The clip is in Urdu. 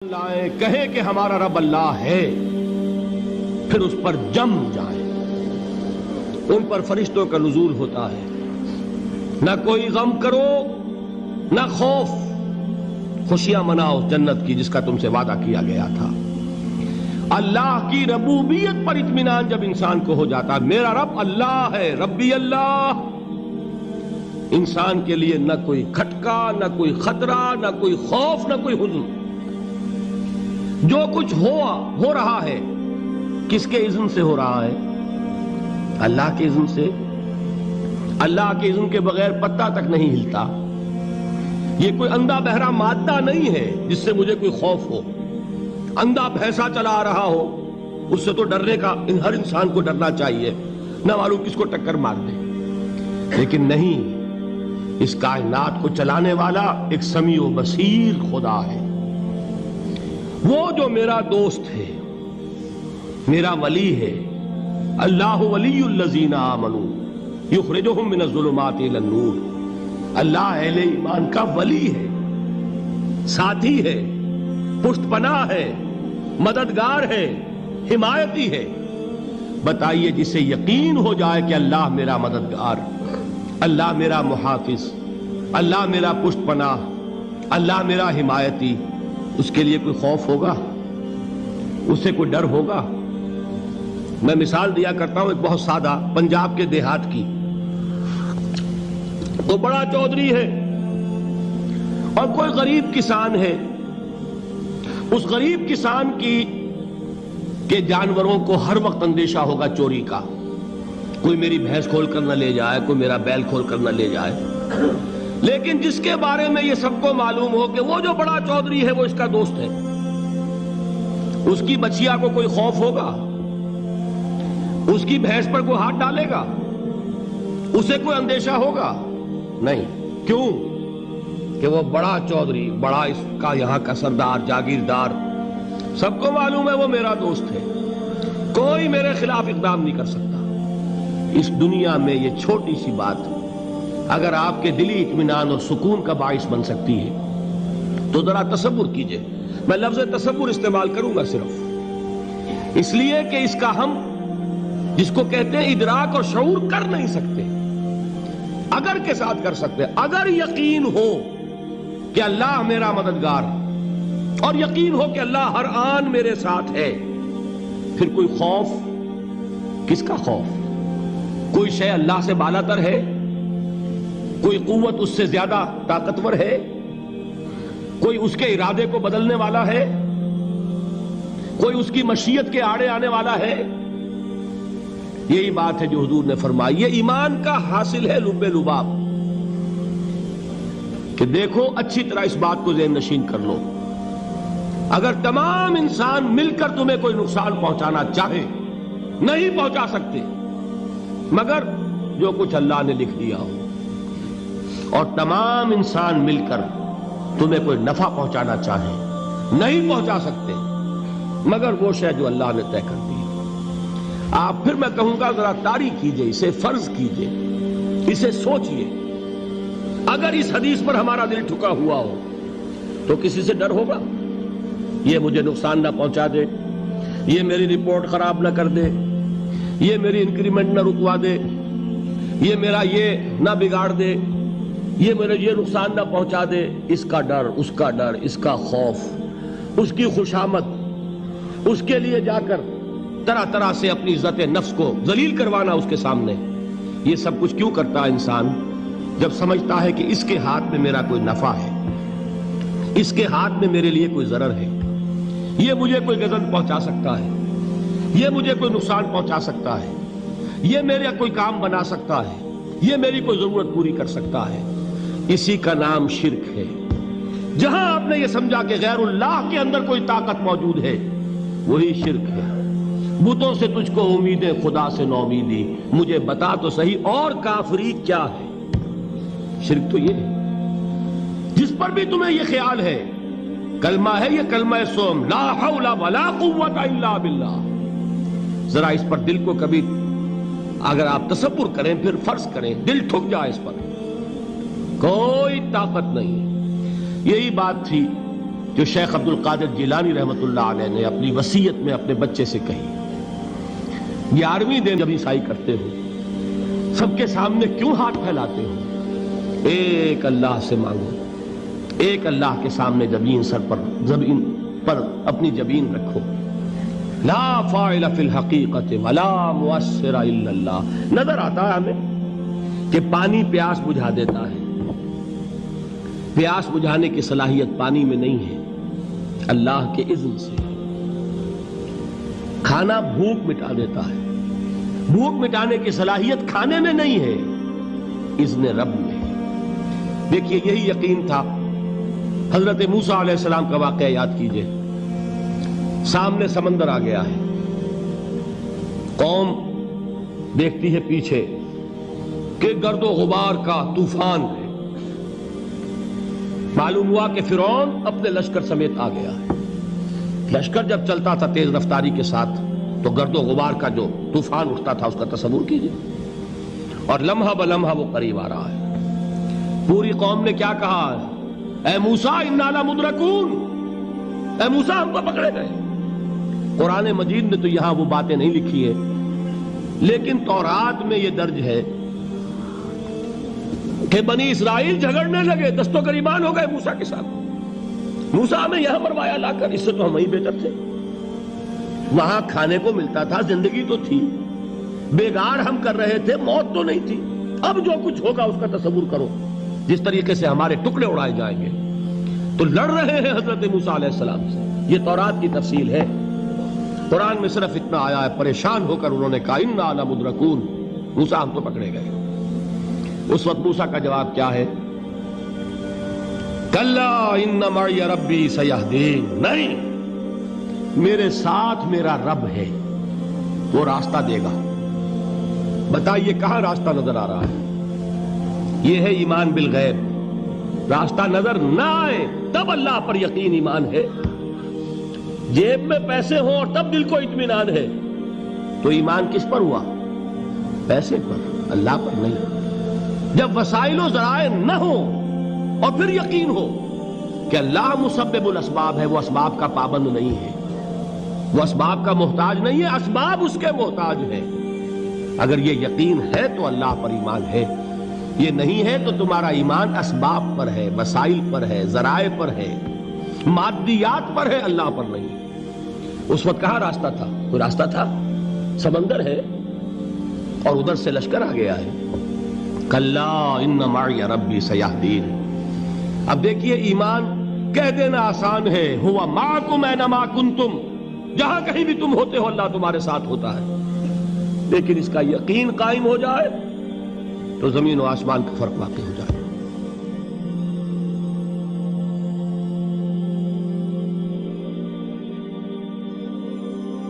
لائیں کہیں کہ ہمارا رب اللہ ہے، پھر اس پر جم جائیں۔ ان پر فرشتوں کا نزول ہوتا ہے، نہ کوئی غم کرو نہ خوف، خوشیاں مناؤ جنت کی جس کا تم سے وعدہ کیا گیا تھا۔ اللہ کی ربوبیت پر اطمینان جب انسان کو ہو جاتا ہے، میرا رب اللہ ہے، ربی اللہ، انسان کے لیے نہ کوئی کھٹکا، نہ کوئی خطرہ، نہ کوئی خوف، نہ کوئی حزن۔ جو کچھ ہو رہا ہے کس کے اذن سے ہو رہا ہے؟ اللہ کے اذن سے۔ اللہ کے اذن کے بغیر پتا تک نہیں ہلتا۔ یہ کوئی اندھا بہرا مادہ نہیں ہے جس سے مجھے کوئی خوف ہو۔ اندھا بھینسا چلا آ رہا ہو اس سے تو ڈرنے کا ہر انسان کو ڈرنا چاہیے، نہ معلوم کس کو ٹکر مار دے۔ لیکن نہیں، اس کائنات کو چلانے والا ایک سمیع و بصیر خدا ہے، وہ جو میرا دوست ہے، میرا ولی ہے۔ اللہ ولی الذین آمنوا یخرجہم من الظلمات الی النور۔ اللہ اہل ایمان کا ولی ہے، ساتھی ہے، پشت پناہ ہے، مددگار ہے، حمایتی ہے۔ بتائیے جسے یقین ہو جائے کہ اللہ میرا مددگار، اللہ میرا محافظ، اللہ میرا پشت پناہ، اللہ میرا حمایتی، اس کے لیے کوئی خوف ہوگا؟ اس سے کوئی ڈر ہوگا؟ میں مثال دیا کرتا ہوں ایک بہت سادہ، پنجاب کے دیہات کی۔ وہ بڑا چودھری ہے اور کوئی غریب کسان ہے۔ اس غریب کسان کے جانوروں کو ہر وقت اندیشہ ہوگا چوری کا، کوئی میری بھینس کھول کر نہ لے جائے، کوئی میرا بیل کھول کر نہ لے جائے۔ لیکن جس کے بارے میں یہ سب کو معلوم ہو کہ وہ جو بڑا چودھری ہے وہ اس کا دوست ہے، اس کی بچیا کو کوئی خوف ہوگا؟ اس کی بھینس پر کوئی ہاتھ ڈالے گا؟ اسے کوئی اندیشہ ہوگا؟ نہیں۔ کیوں؟ کہ وہ بڑا چودھری، بڑا اس کا یہاں کا سردار، جاگیردار، سب کو معلوم ہے وہ میرا دوست ہے، کوئی میرے خلاف اقدام نہیں کر سکتا۔ اس دنیا میں یہ چھوٹی سی بات اگر آپ کے دلی اطمینان اور سکون کا باعث بن سکتی ہے تو ذرا تصور کیجئے۔ میں لفظ تصور استعمال کروں گا صرف اس لیے کہ اس کا ہم جس کو کہتے ہیں ادراک اور شعور کر نہیں سکتے، اگر کے ساتھ کر سکتے۔ اگر یقین ہو کہ اللہ میرا مددگار اور یقین ہو کہ اللہ ہر آن میرے ساتھ ہے، پھر کوئی خوف؟ کس کا خوف؟ کوئی شے اللہ سے بالا تر ہے؟ کوئی قوت اس سے زیادہ طاقتور ہے؟ کوئی اس کے ارادے کو بدلنے والا ہے؟ کوئی اس کی مشیت کے آڑے آنے والا ہے؟ یہی بات ہے جو حضور نے فرمائی۔ یہ ایمان کا حاصل ہے لب لباب، کہ دیکھو اچھی طرح اس بات کو ذہن نشین کر لو، اگر تمام انسان مل کر تمہیں کوئی نقصان پہنچانا چاہے نہیں پہنچا سکتے، مگر جو کچھ اللہ نے لکھ دیا ہو، اور تمام انسان مل کر تمہیں کوئی نفع پہنچانا چاہے نہیں پہنچا سکتے، مگر وہ شے جو اللہ نے طے کر دی۔ آپ پھر میں کہوں گا ذرا طاری کیجئے، اسے فرض کیجئے، اسے سوچئے۔ اگر اس حدیث پر ہمارا دل ٹھکا ہوا ہو تو کسی سے ڈر ہوگا؟ یہ مجھے نقصان نہ پہنچا دے، یہ میری رپورٹ خراب نہ کر دے، یہ میری انکریمنٹ نہ رکوا دے، یہ میرا یہ نہ بگاڑ دے، یہ میرے یہ نقصان نہ پہنچا دے۔ اس کا ڈر، اس کا ڈر، اس کا خوف، اس کی خوشامد، اس کے لیے جا کر طرح طرح سے اپنی عزت نفس کو ذلیل کروانا اس کے سامنے، یہ سب کچھ کیوں کرتا ہے انسان؟ جب سمجھتا ہے کہ اس کے ہاتھ میں میرا کوئی نفع ہے، اس کے ہاتھ میں میرے لیے کوئی ضرر ہے، یہ مجھے کوئی غضب پہنچا سکتا ہے، یہ مجھے کوئی نقصان پہنچا سکتا ہے، یہ میرا کوئی کام بنا سکتا ہے، یہ میری کوئی ضرورت پوری کر سکتا ہے، اسی کا نام شرک ہے۔ جہاں آپ نے یہ سمجھا کہ غیر اللہ کے اندر کوئی طاقت موجود ہے، وہی شرک ہے۔ بتوں سے تجھ کو امیدیں، خدا سے نومیدی، مجھے بتا تو صحیح اور کافری کیا ہے؟ شرک تو یہ ہے۔ جس پر بھی تمہیں یہ خیال ہے، کلمہ ہے یہ کلمہ سوم، لا حول ولا قوت الا باللہ، ذرا اس پر دل کو کبھی اگر آپ تصور کریں، پھر فرض کریں، دل ٹھک جائے اس پر، کوئی طاقت نہیں۔ یہی بات تھی جو شیخ عبد القادر جیلانی رحمۃ اللہ علیہ نے اپنی وصیت میں اپنے بچے سے کہی. 11ویں دن جب عیسائی کرتے ہو سب کے سامنے کیوں ہاتھ پھیلاتے ہو؟ ایک اللہ سے مانگو, ایک اللہ کے سامنے زمین پر اپنی جبین رکھو. لا فاعل فی الحقیقت ولا مؤثر الا اللہ. نظر آتا ہے ہمیں کہ پانی پیاس بجھا دیتا ہے, پیاس بجھانے کی صلاحیت پانی میں نہیں ہے, اللہ کے اذن سے. کھانا بھوک مٹا دیتا ہے, بھوک مٹانے کی صلاحیت کھانے میں نہیں ہے, اذن رب میں. دیکھیے یہی یقین تھا. حضرت موسیٰ علیہ السلام کا واقعہ یاد کیجئے. سامنے سمندر آ گیا ہے, قوم دیکھتی ہے پیچھے کہ گرد و غبار کا طوفان ہے. معلوم ہوا کہ فرعون اپنے لشکر سمیت آ گیا ہے. لشکر جب چلتا تھا تیز رفتاری کے ساتھ تو گرد و غبار کا جو طوفان اٹھتا تھا اس کا تصور کیجئے, اور لمحہ بلمحہ وہ قریب آ رہا ہے. پوری قوم نے کیا کہا؟ اے موسیٰ انا لمدرکون, اے موسیٰ ہم کو پکڑے گئے. قرآن مجید نے تو یہاں وہ باتیں نہیں لکھی ہے, لیکن تورات میں یہ درج ہے کہ بنی اسرائیل جھگڑنے لگے, دست و گریبان ہو گئے موسیٰ کے ساتھ. موسیٰ ہمیں یہاں مروایا لا کر, اس سے تو ہم ہی بہتر تھے. وہاں کھانے کو ملتا تھا, زندگی تو تھی, بیگار ہم کر رہے تھے, موت تو نہیں تھی. اب جو کچھ ہوگا اس کا تصور کرو, جس طریقے سے ہمارے ٹکڑے اڑائے جائیں گے. تو لڑ رہے ہیں حضرت موسیٰ علیہ السلام سے. یہ تورات کی تفصیل ہے. قرآن میں صرف اتنا آیا ہے, پریشان ہو کر انہوں نے کہا انا لمدرکون, موسیٰ ہم تو پکڑے گئے. اس وقت موسیٰ کا جواب کیا ہے؟ کلا ان معی ربی سیہدین. نہیں, میرے ساتھ میرا رب ہے, وہ راستہ دے گا. بتائیے کہاں راستہ نظر آ رہا ہے؟ یہ ہے ایمان بالغیب. راستہ نظر نہ آئے تب اللہ پر یقین ایمان ہے. جیب میں پیسے ہوں اور تب دل کو اطمینان ہے تو ایمان کس پر ہوا؟ پیسے پر, اللہ پر نہیں. جب وسائل و ذرائع نہ ہو اور پھر یقین ہو کہ اللہ مسبب الاسباب ہے, وہ اسباب کا پابند نہیں ہے, وہ اسباب کا محتاج نہیں ہے, اسباب اس کے محتاج ہے. اگر یہ یقین ہے تو اللہ پر ایمان ہے. یہ نہیں ہے تو تمہارا ایمان اسباب پر ہے, وسائل پر ہے, ذرائع پر ہے, مادیات پر ہے, اللہ پر نہیں. اس وقت کہاں راستہ تھا؟ کوئی راستہ تھا؟ سمندر ہے اور ادھر سے لشکر آ گیا ہے. کلا ان معی ربی سیہدین. اب دیکھیے ایمان کہہ دینا آسان ہے, ہوا معکم اینما کنتم, جہاں کہیں بھی تم ہوتے ہو اللہ تمہارے ساتھ ہوتا ہے. لیکن اس کا یقین قائم ہو جائے تو زمین و آسمان کا فرق واقع ہو جائے.